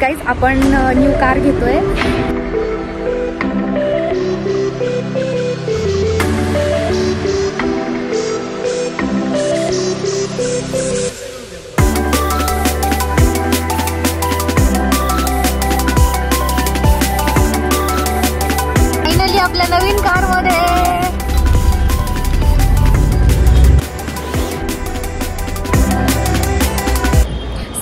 Guys आपण new car घेतोय. Finally आपल्या नवीन कार मध्ये.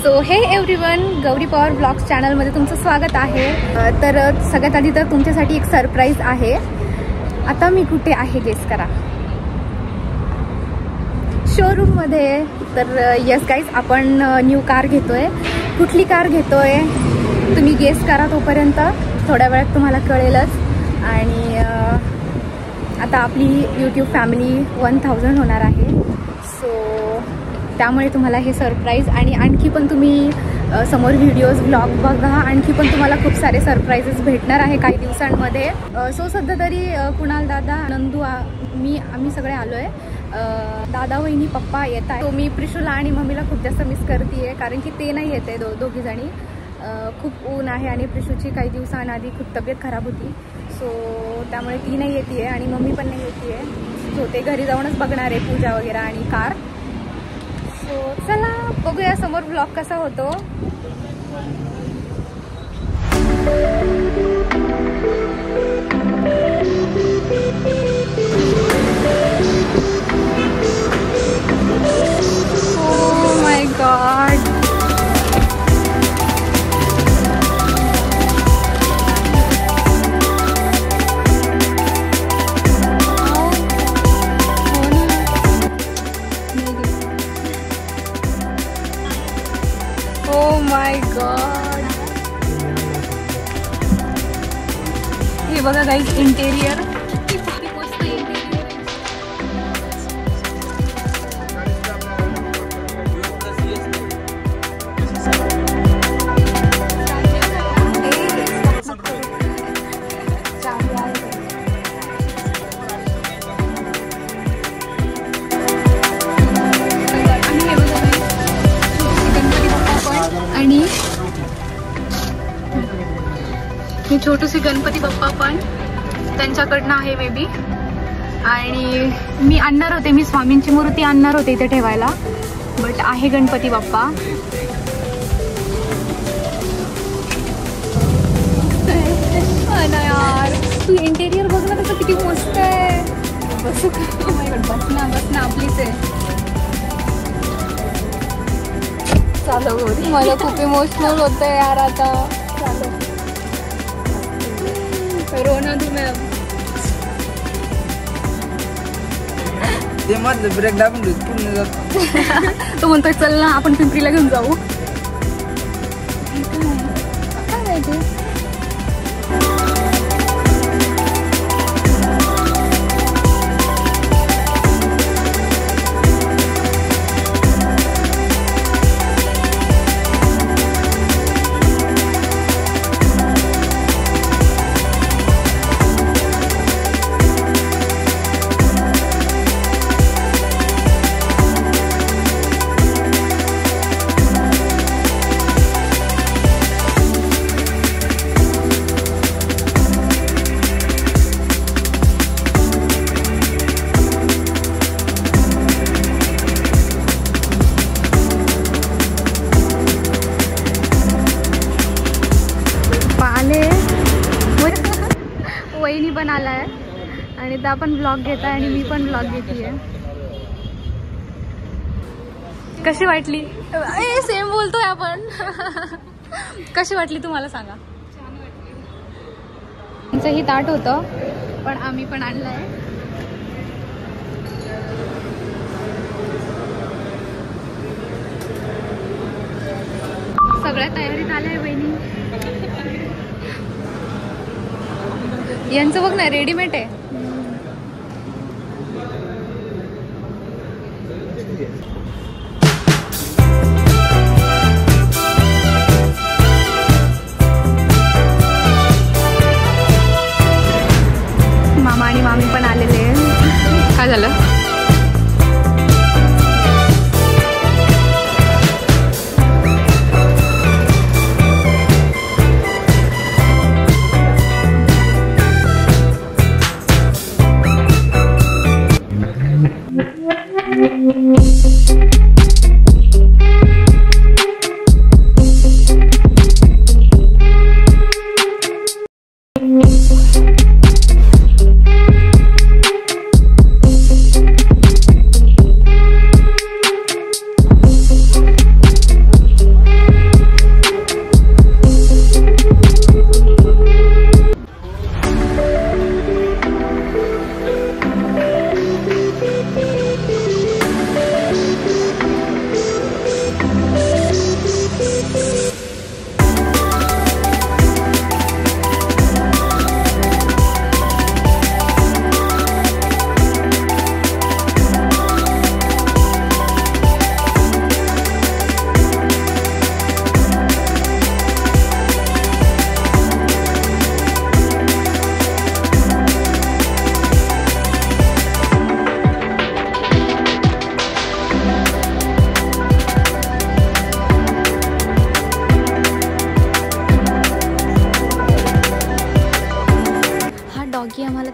सो हे एव्हरीवन, गौरी पॉवर ब्लॉग्स चॅनलमध्ये तुमचं स्वागत आहे. तर सगळ्यात आधी तर तुमच्यासाठी एक सरप्राईज आहे. आता मी कुठे आहे गेस करा. शोरूममध्ये. तर यस गाईज, आपण न्यू कार घेतोय. कुठली कार घेतोय तुम्ही गेस करा. तोपर्यंत थोड्या वेळात तुम्हाला कळेलच. आणि आता आपली यूट्यूब फॅमिली 1000 होणार आहे. सो त्यामुळे तुम्हाला हे सरप्राईज आणि आणखी पण तुम्ही समोर व्हिडिओज ब्लॉग बघा. आणखी पण तुम्हाला खूप सारे सरप्राईजेस भेटणार आहे काही दिवसांमध्ये. सो सध्या तरी कुणाल दादा, नंदू, आम्ही सगळे आलो आहे. दादा, वहिनी, पप्पा येत आहे. तो मी प्रिशूला आणि मम्मीला खूप जास्त मिस करते आहे, कारण की ते नाही येत आहे दोघीजणी. खूप ऊन आहे आणि प्रिशूची काही दिवसांआधी खूप तब्येत खराब होती. सो त्यामुळे ती नाही येते आहे आणि मम्मी पण नाही येते आहे. सो ते घरी जाऊनच बघणार आहे पूजा वगैरे आणि कार. सो चला बघूया समोर ब्लॉग कसा होतो. Oh my God. Oh my God. हे बघा गाईज, इंटेरियर किती मस्त इंटेरियर. आणि ही छोटीशी गणपती बाप्पा पण त्यांच्याकडनं आहे मे बी. आणि मी आणणार होते, मी स्वामींची मूर्ती आणणार होते इथे ठेवायला, बट आहे गणपती बाप्पा. यार तू इंटेरियर बघ ना त्याचं किती मस्त आहे. बसू का? बस ना आपलीच आहे. चालो गौरी, मला खूप इमोशनल होतंय यार आता. चालो रोना तुम्ही. ते मधलं ब्रेक दाबून पूर्ण जातो. तो म्हणतोय चल ना आपण पिंपरीला घेऊन जाऊ. काय ते वहिनी पण आलाय आणि त्या पण ब्लॉग घेत आहे आणि मी पण ब्लॉग घेते. कशी वाटली? सेम बोलतोय आपण. कशी वाटली तुम्हाला सांगा. आमचंही ताट होतं पण आम्ही पण आणलंय. सगळ्या तयारीत आल्या वहिनी. यांचं बघ ना, रेडीमेड आहे. मामा आणि मामी पण आलेले. काय झालं?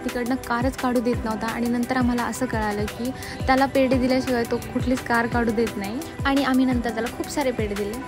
तिकडनं कारच काढू देत नव्हता आणि नंतर आम्हाला असं कळालं की त्याला पेढे दिल्याशिवाय तो कुठलीच कार काढू देत नाही आणि आम्ही नंतर त्याला खूप सारे पेढे दिले.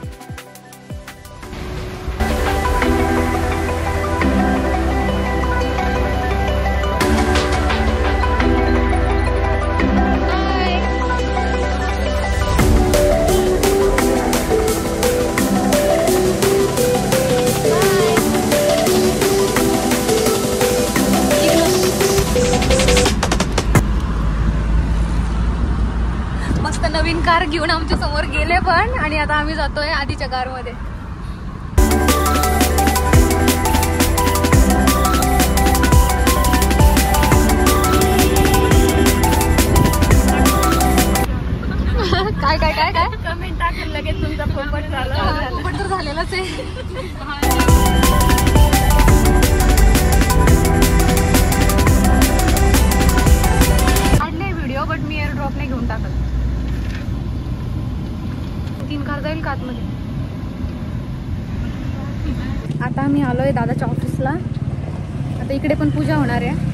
मस्त नवीन कार घेऊन आमच्या समोर गेले पण आणि आता आम्ही जातोय आधीच्या कारमध्ये. काय काय काय काय कमेंट टाकून लगेच तुमचा पोपट झाला. पोपट तर झालेलाच आहे. Video but me air drop नाही घेऊन टाकत. 3 कार जाईल का आतमध्ये. आता आम्ही आलोय दादाच्या ऑफिसला. आता इकडे पण पूजा होणार आहे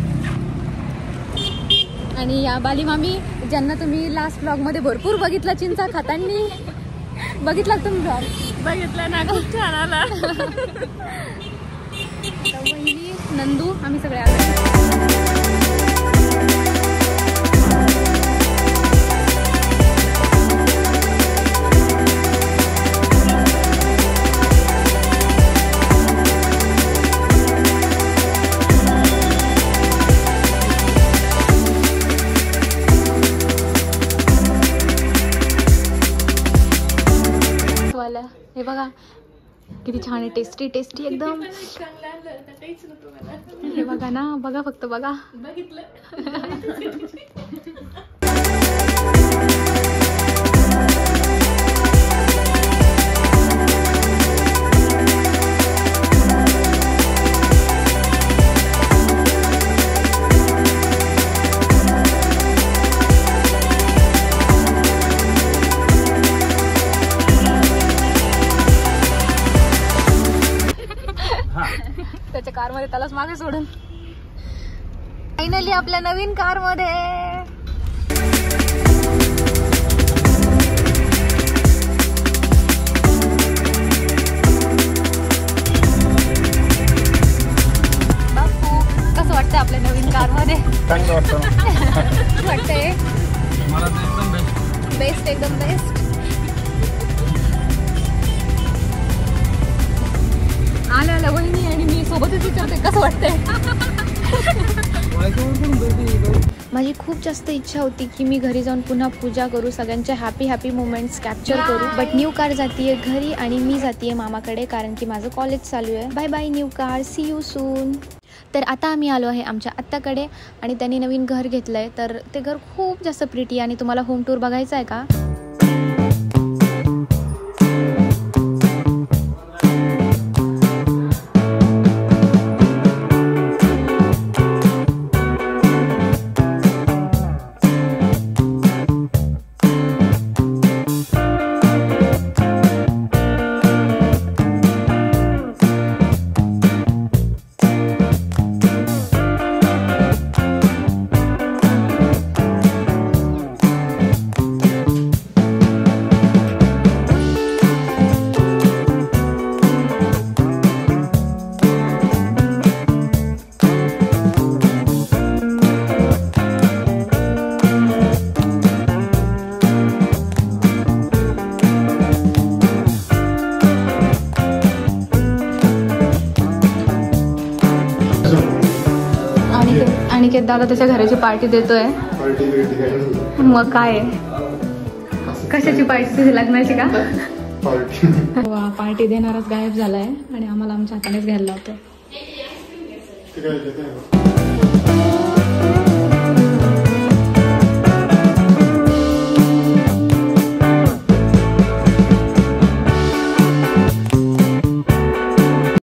आणि या बाली मामी ज्यांना तुम्ही लास्ट ब्लॉग मध्ये भरपूर बघितला चिंचा खातांनी. बघितला तुम्ही ब्लॉग? बघितला ना, खूप छान आला. वहिनी नंदू आम्ही सगळे आलो. हे बघा किती छान आहे. टेस्टी टेस्टी एकदम. हे बघा ना, बघा फक्त बघा. त्याच्या कार मध्ये त्यालाच मागे सोडून फायनली आपल्या नवीन कार मध्ये. बापू कसं वाटतंय आपल्या नवीन कार मध्ये? चांगलं वाटतंय मला तर एकदम बेस्ट एकदम बेस्ट. आल्या वहिनी आणि मी सोबतच विचारते कसं वाटतंय. माझी खूप जास्त इच्छा होती की मी घरी जाऊन पुन्हा पूजा करू, सगळ्यांचे हॅपी हॅपी मोमेंट्स कॅप्चर करू. बट न्यू कार जातीये घरी आणि मी जातीये मामाकडे कारण की माझं कॉलेज चालू आहे. Bye bye new car, see you soon. तर आता आम्ही आलो आहे आमच्या आत्याकडे आणि त्यांनी नवीन घर घेतलंय. तर ते घर खूप जास्त प्रिटी आणि तुम्हाला होम टूर बघायचा आहे का? अनिकेत दादा त्याच्या घराची पार्टी देतोय. मग काय कशाची पार्टी? लग्नाची का? पार्टी देणारच गायब झालाय आणि आम्हाला आमच्या हातानेच घ्यायला लावतोय.